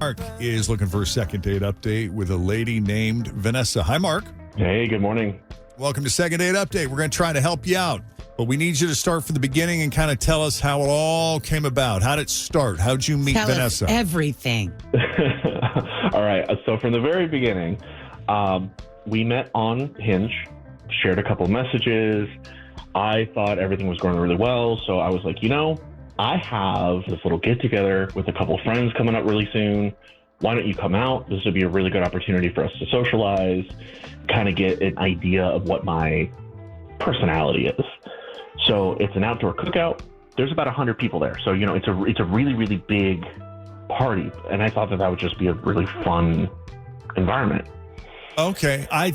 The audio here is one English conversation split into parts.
Mark is looking for a second date update with a lady named Vanessa. Hi, Mark. Hey, good morning. Welcome to Second Date Update. We're going to try to help you out, but we need you to start from the beginning and kind of tell us how it all came about. How did it start? How did you meet Vanessa? Tell us everything. All right. So from the very beginning, we met on Hinge, shared a couple messages. I thought everything was going really well. So I was like, I have this little get together with a couple of friends coming up really soon. Why don't you come out? This would be a really good opportunity for us to socialize, kind of get an idea of what my personality is. So it's an outdoor cookout. There's about 100 people there. So, it's a really, really big party. And I thought that would just be a really fun environment. Okay. All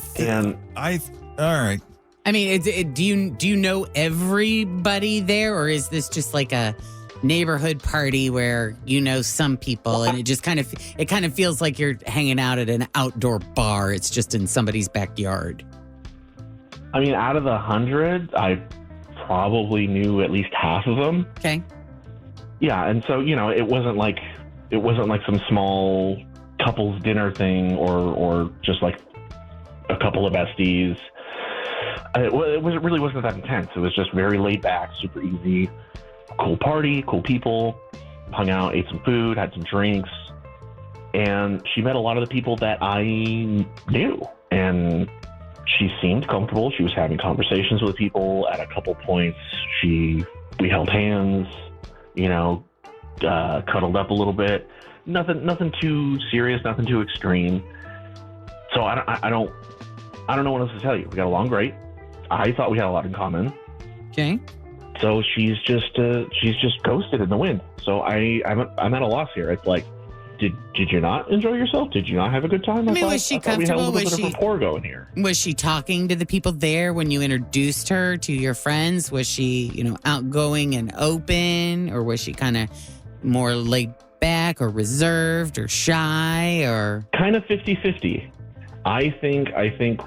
right. I mean, do you know everybody there, or is this just like a neighborhood party where you know some people, and it just kind of feels like you're hanging out at an outdoor bar? It's just in somebody's backyard. I mean, out of the 100, I probably knew at least half of them. Okay. Yeah, and so it wasn't like some small couples dinner thing or just like a couple of besties. It really wasn't that intense. It was just very laid back, super easy, cool party, cool people, hung out, ate some food, had some drinks, and she met a lot of the people that I knew, and she seemed comfortable. She was having conversations with people. At a couple points, we held hands, cuddled up a little bit. Nothing too serious, nothing too extreme. So I don't know what else to tell you. We got along great. I thought we had a lot in common. Okay. So she's just ghosted in the wind. So I'm at a loss here. It's like, did you not enjoy yourself? Did you not have a good time? Was she comfortable? We had a little bit of rapport going here. Was she talking to the people there when you introduced her to your friends? Was she, outgoing and open, or was she kind of more laid back or reserved or shy, or kind of 50-50? I think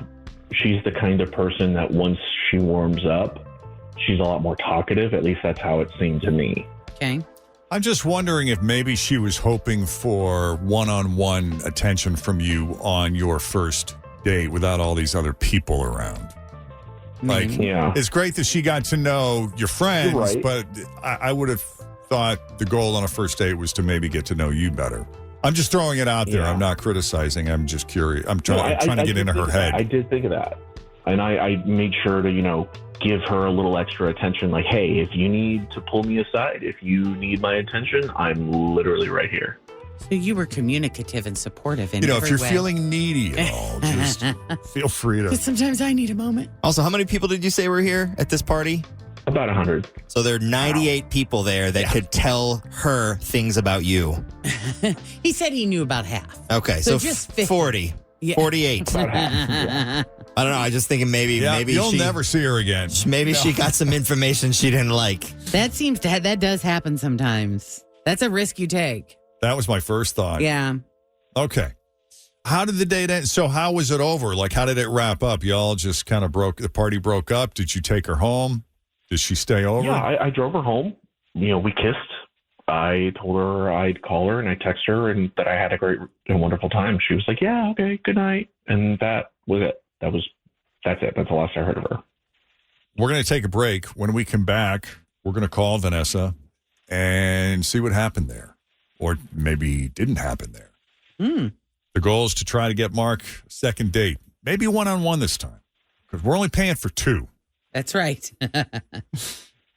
she's the kind of person that once she warms up, she's a lot more talkative. At least that's how it seemed to me. Okay. I'm just wondering if maybe she was hoping for one-on-one attention from you on your first date without all these other people around. Yeah. It's great that she got to know your friends, right. But I would have thought the goal on a first date was to maybe get to know you better. I'm just throwing it out there. Yeah. I'm not criticizing. I'm just curious. I'm trying to get into her head. I did think of that. And I made sure to, give her a little extra attention. Like, hey, if you need to pull me aside, if you need my attention, I'm literally right here. So you were communicative and supportive in every if you're way. feeling needy at all, just feel free to. Sometimes I need a moment. Also, how many people did you say were here at this party? About 100. So there are 98 people there that could tell her things about you. He said he knew about half. Okay, so just 50. 40. Yeah. 48. About half. Yeah. I don't know. I just thinking maybe you'll never see her again. Maybe she got some information she didn't like. That does happen sometimes. That's a risk you take. That was my first thought. Yeah. Okay. How did the date end? So how was it over? Like, how did it wrap up? Y'all just kind of the party broke up. Did you take her home? Did she stay over? Yeah, I drove her home. We kissed. I told her I'd call her and I text her and that I had a great and wonderful time. She was like, yeah, okay, good night. And that was it. That's it. That's the last I heard of her. We're going to take a break. When we come back, we're going to call Vanessa and see what happened there. Or maybe didn't happen there. The goal is to try to get Mark a second date. Maybe one-on-one this time. Because we're only paying for two. That's right.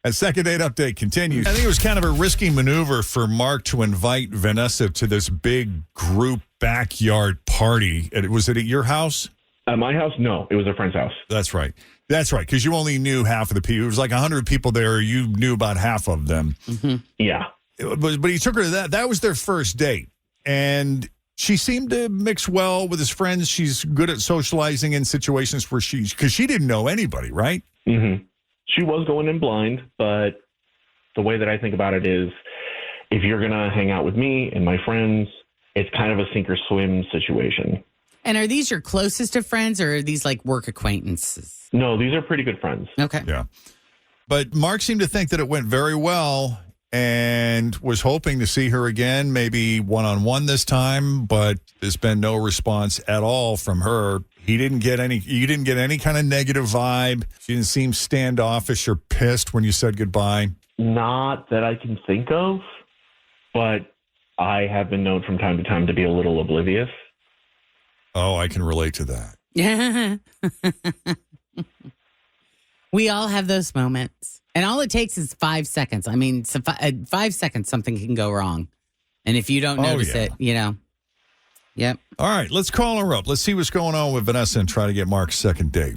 As Second Date Update continues, I think it was kind of a risky maneuver for Mark to invite Vanessa to this big group backyard party. Was it at your house? At my house? No, it was a friend's house. That's right. Because you only knew half of the people. It was like 100 people there. You knew about half of them. Mm-hmm. Yeah. But he took her to that. That was their first date. And she seemed to mix well with his friends. She's good at socializing in situations where because she didn't know anybody, right? Mm-hmm. She was going in blind, but the way that I think about it is if you're going to hang out with me and my friends, it's kind of a sink or swim situation. And are these your closest of friends, or are these like work acquaintances? No, these are pretty good friends. Okay. Yeah. But Mark seemed to think that it went very well. and was hoping to see her again, maybe one-on-one this time, but there's been no response at all from her. You didn't get any kind of negative vibe. She didn't seem standoffish or pissed when you said goodbye. Not that I can think of, but I have been known from time to time to be a little oblivious. Oh, I can relate to that. We all have those moments. And all it takes is 5 seconds. I mean, 5 seconds, something can go wrong. And if you don't notice it, Yep. All right, let's call her up. Let's see what's going on with Vanessa and try to get Mark's second date.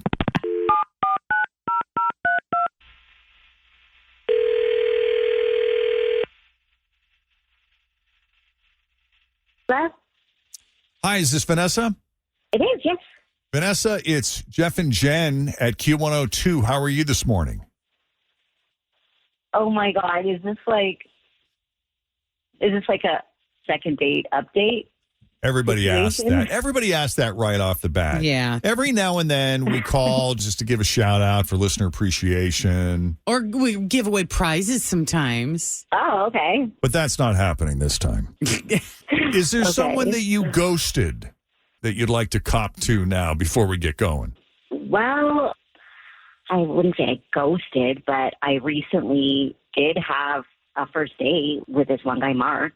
Hello? Hi, is this Vanessa? It is, yes. Vanessa, it's Jeff and Jen at Q102. How are you this morning? Oh my God, is this like a second date update? Everybody asks that. Everybody asks that right off the bat. Yeah. Every now and then we call just to give a shout out for listener appreciation. Or we give away prizes sometimes. Oh, okay. But that's not happening this time. Is there someone that you ghosted that you'd like to cop to now before we get going? Well, I wouldn't say I ghosted, but I recently did have a first date with this one guy, Mark.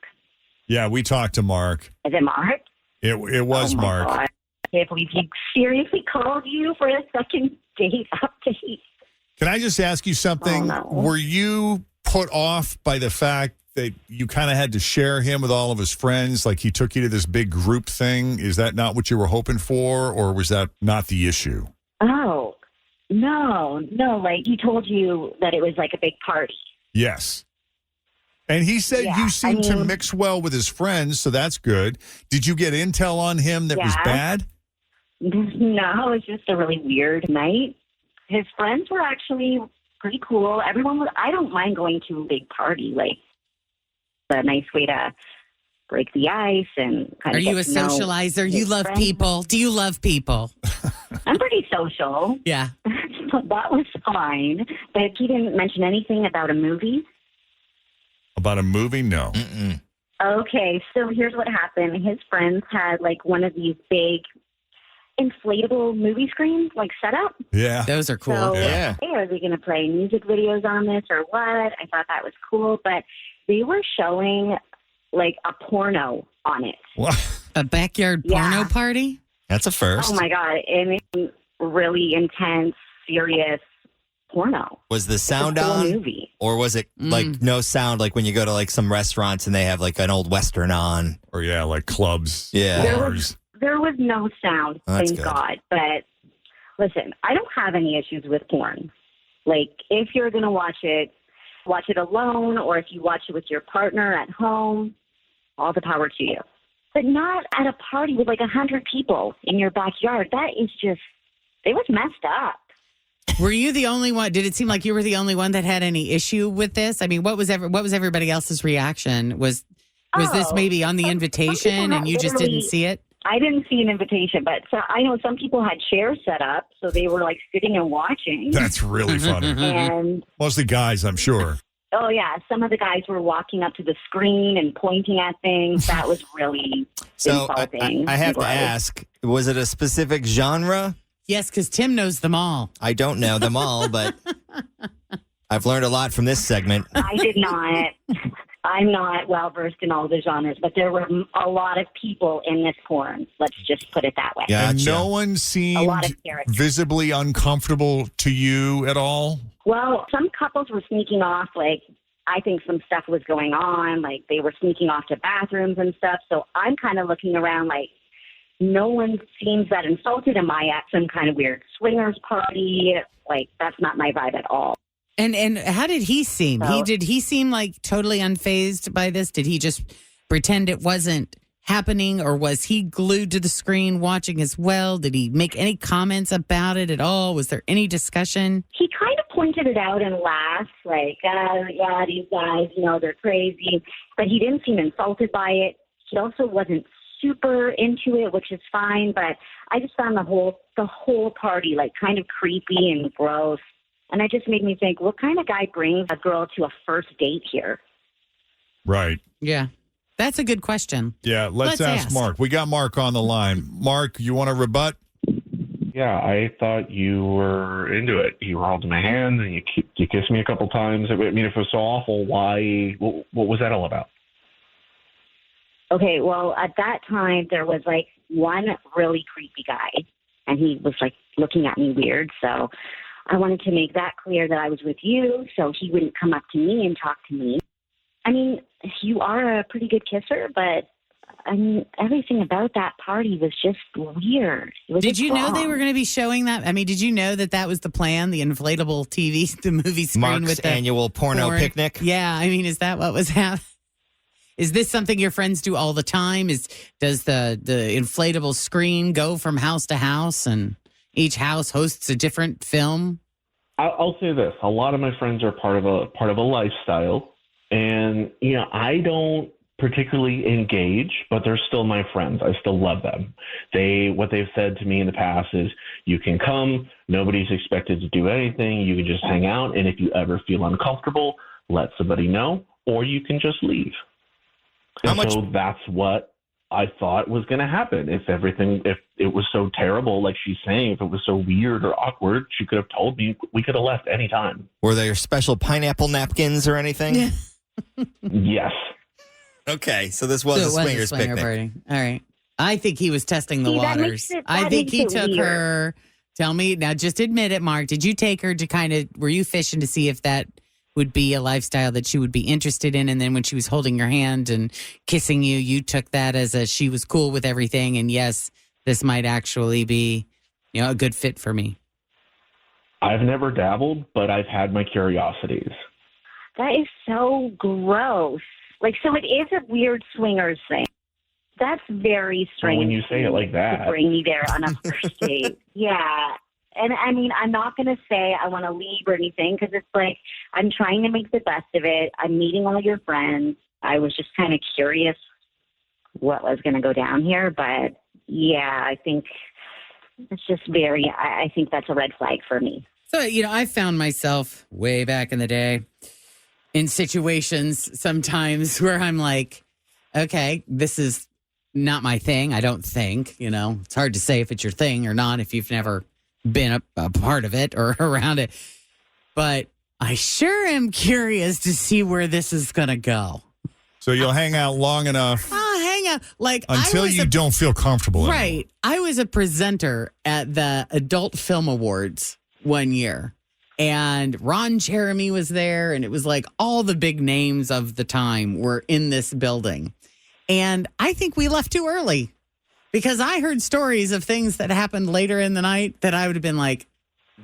Yeah, we talked to Mark. Is it Mark? It was Oh my Mark. God. I can't believe he seriously called you for a second date update. Can I just ask you something? Oh, no. Were you put off by the fact that you kind of had to share him with all of his friends? Like he took you to this big group thing? Is that not what you were hoping for, or was that not the issue? Oh, no. Like he told you that it was like a big party. Yes. And he said you seemed to mean, mix well with his friends, so that's good. Did you get intel on him that was bad? No, it was just a really weird night. His friends were actually pretty cool. I don't mind going to a big party. Like, a nice way to break the ice and kind Are of you a socializer? You love people. Do you love people? I'm pretty social. Yeah. So that was fine. But he didn't mention anything about a movie. About a movie? No. Mm-mm. Okay, so here's what happened. His friends had like one of these big inflatable movie screens like set up. Yeah. Those are cool. So, Yeah. hey, are they going to play music videos on this or what? I thought that was cool, but they were showing like a porno on it. What? A backyard porno party? That's a first. Oh my God, it was really intense, serious porno. Was the sound It's a cool on? movie. Or was it like no sound, like when you go to like some restaurants and they have like an old Western on? Or yeah, like clubs. Yeah. Bars. There was no sound, Oh, that's thank good. God. But listen, I don't have any issues with porn. Like, if you're going to watch it alone, or if you watch it with your partner at home, all the power to you. But not at a party with like 100 people in your backyard. That is just, it was messed up. Were you the only one? Did it seem like you were the only one that had any issue with this? I mean, what was everybody else's reaction? Was this maybe on the invitation and you just didn't see it? I didn't see an invitation, but I know some people had chairs set up, so they were like sitting and watching. That's really funny. And Mostly guys, I'm sure. oh yeah, some of the guys were walking up to the screen and pointing at things. That was really So insulting. I have It to was. ask, was it a specific genre? Yes, because Tim knows them all. I don't know them all, but I've learned a lot from this segment. I did not. I'm not well versed in all the genres, but there were a lot of people in this porn. Let's just put it that way. Yeah. And Gotcha. no one A seemed lot of characters. visibly uncomfortable to you at all? Well, some couples were sneaking off. Like, I think some stuff was going on. Like, they were sneaking off to bathrooms and stuff. So I'm kind of looking around like, no one seems that insulted. Am I at some kind of weird swingers party? Like, that's not my vibe at all. And how did he seem? So- Did he seem like totally unfazed by this? Did he just pretend it wasn't happening, or was he glued to the screen watching as well? Did he make any comments about it at all? Was there any discussion? He kind of pointed it out and laughed, like, yeah, these guys, they're crazy. But he didn't seem insulted by it. He also wasn't super into it, which is fine. But I just found the whole party like kind of creepy and gross. And it just made me think, what kind of guy brings a girl to a first date here? Right. Yeah. That's a good question. Yeah, let's ask Mark. We got Mark on the line. Mark, you want to rebut? Yeah, I thought you were into it. You were holding my hand and you kissed me a couple times. I mean, if it was so awful, why? What was that all about? Okay, well, at that time, there was like one really creepy guy, and he was like looking at me weird. So I wanted to make that clear that I was with you so he wouldn't come up to me and talk to me. I mean, you are a pretty good kisser, but I mean, everything about that party was just weird. Did you know they were going to be showing that? I mean, did you know that was the plan, the inflatable TV, the movie screen Mark's with the annual porn picnic? Yeah, I mean, is that what was happening? Is this something your friends do all the time? Does the inflatable screen go from house to house and each house hosts a different film? I'll say this: a lot of my friends are part of a lifestyle, and I don't particularly engage, but they're still my friends. I still love them. What they've said to me in the past is, you can come, nobody's expected to do anything, you can just hang out, and if you ever feel uncomfortable, let somebody know, or you can just leave. So that's what I thought was going to happen. If it was so terrible, like she's saying, if it was so weird or awkward, she could have told me. We could have left any time. Were there special pineapple napkins or anything? Yeah. Yes. Okay, so this was a swingers picnic. Party. All right. I think he was testing the waters. I think he took her. Tell me now, just admit it, Mark. Did you take her to were you fishing to see if that would be a lifestyle that she would be interested in? And then when she was holding your hand and kissing you, you took that as she was cool with everything. And yes, this might actually be, a good fit for me. I've never dabbled, but I've had my curiosities. That is so gross. So it is a weird swingers thing. That's very strange. When you say it like that. To bring me there on a first date. Yeah. And I mean, I'm not going to say I want to leave or anything, because it's like I'm trying to make the best of it. I'm meeting all your friends. I was just kind of curious what was going to go down here. But yeah, I think it's just I think that's a red flag for me. So, I found myself way back in the day in situations sometimes where I'm like, okay, this is not my thing. I don't think, it's hard to say if it's your thing or not if you've never been a part of it or around it. But I sure am curious to see where this is going to go. So you'll hang out long enough. I'll hang out until you don't feel comfortable anymore. Right. I was a presenter at the Adult Film Awards one year. And Ron Jeremy was there, and it was like all the big names of the time were in this building. And I think we left too early because I heard stories of things that happened later in the night that I would have been like,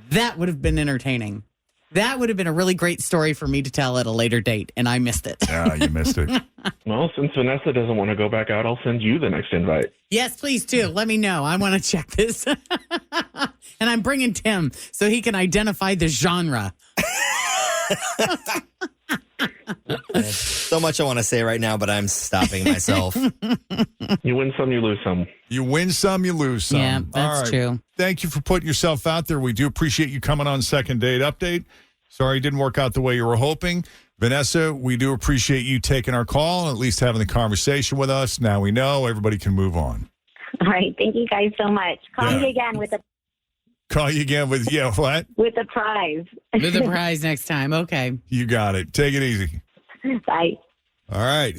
that would have been entertaining. That would have been a really great story for me to tell at a later date, and I missed it. Yeah, you missed it. Well, since Vanessa doesn't want to go back out, I'll send you the next invite. Yes, please do. Let me know. I want to check this. And I'm bringing Tim so he can identify the genre. So much I want to say right now, but I'm stopping myself. You win some, you lose some. You win some, you lose some. Yeah, that's true. Thank you for putting yourself out there. We do appreciate you coming on Second Date Update. Sorry it didn't work out the way you were hoping. Vanessa, we do appreciate you taking our call and at least having the conversation with us. Now we know everybody can move on. All right. Thank you guys so much. Call me again with Call you again with, what? With a prize. With a prize next time. Okay. You got it. Take it easy. Bye. All right.